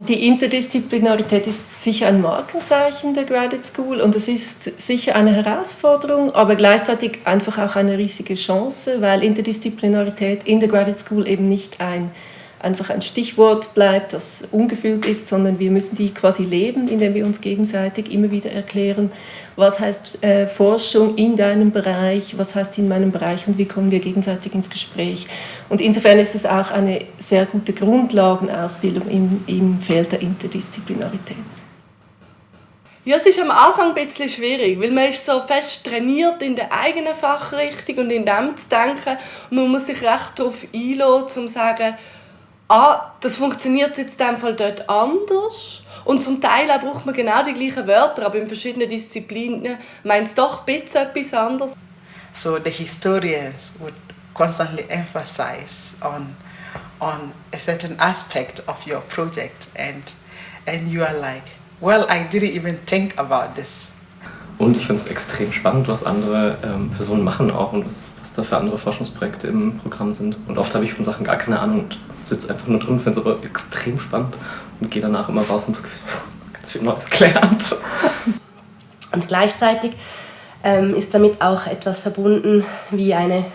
Die Interdisziplinarität ist sicher ein Markenzeichen der Graduate School und es ist sicher eine Herausforderung, aber gleichzeitig einfach auch eine riesige Chance, weil Interdisziplinarität in der Graduate School eben nicht einfach ein Stichwort bleibt, das ungefüllt ist, sondern wir müssen die quasi leben, indem wir uns gegenseitig immer wieder erklären, was heißt Forschung in deinem Bereich, was heißt in meinem Bereich und wie kommen wir gegenseitig ins Gespräch. Und insofern ist es auch eine sehr gute Grundlagenausbildung im Feld der Interdisziplinarität. Ja, es ist am Anfang ein bisschen schwierig, weil man ist so fest trainiert in der eigenen Fachrichtung und in dem zu denken. Und man muss sich recht darauf einlassen, um zu sagen, das funktioniert jetzt in diesem Fall dort anders. Und zum Teil auch braucht man genau die gleichen Wörter, aber in verschiedenen Disziplinen meint es doch ein bisschen etwas anderes. So the historians would constantly emphasize on a certain aspect of your project and you are like, well, I didn't even think about this. Und ich finde es extrem spannend, was andere Personen machen auch und was da für andere Forschungsprojekte im Programm sind. Und oft habe ich von Sachen gar keine Ahnung und sitze einfach nur drin, finde es aber extrem spannend und gehe danach immer raus und das Gefühl, ganz viel Neues gelernt. Und gleichzeitig ist damit auch etwas verbunden wie eine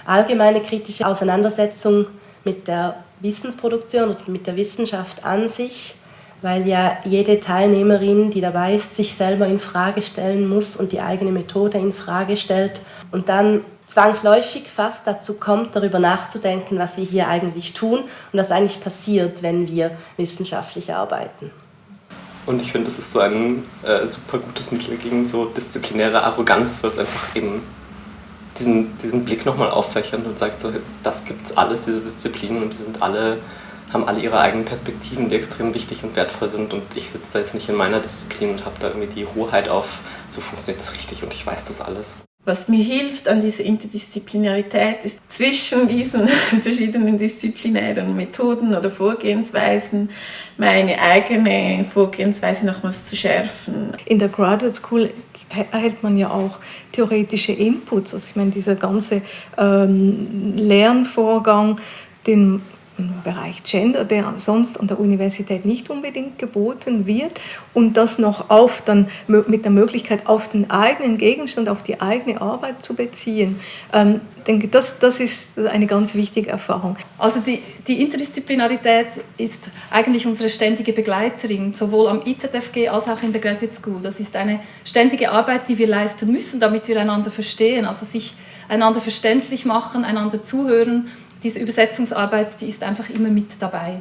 allgemeine kritische Auseinandersetzung mit der Wissensproduktion und mit der Wissenschaft an sich, weil ja jede Teilnehmerin, die dabei ist, sich selber in Frage stellen muss und die eigene Methode in Frage stellt und dann zwangsläufig fast dazu kommt, darüber nachzudenken, was wir hier eigentlich tun und was eigentlich passiert, wenn wir wissenschaftlich arbeiten. Und ich finde, das ist so ein super gutes Mittel gegen so disziplinäre Arroganz, weil es einfach eben diesen Blick nochmal auffächert und sagt so, das gibt's alles, diese Disziplinen und die haben alle ihre eigenen Perspektiven, die extrem wichtig und wertvoll sind und ich sitze da jetzt nicht in meiner Disziplin und habe da irgendwie die Hoheit auf, so funktioniert das richtig und ich weiß das alles. Was mir hilft an dieser Interdisziplinarität ist, zwischen diesen verschiedenen disziplinären Methoden oder Vorgehensweisen meine eigene Vorgehensweise nochmals zu schärfen. In der Graduate School erhält man ja auch theoretische Inputs. Also ich meine, dieser ganze Lernvorgang, den im Bereich Gender, der sonst an der Universität nicht unbedingt geboten wird und das noch dann mit der Möglichkeit auf den eigenen Gegenstand, auf die eigene Arbeit zu beziehen. Ich denke, das ist eine ganz wichtige Erfahrung. Also die Interdisziplinarität ist eigentlich unsere ständige Begleiterin, sowohl am IZFG als auch in der Graduate School. Das ist eine ständige Arbeit, die wir leisten müssen, damit wir einander verstehen, also sich einander verständlich machen, einander zuhören. Diese Übersetzungsarbeit, die ist einfach immer mit dabei.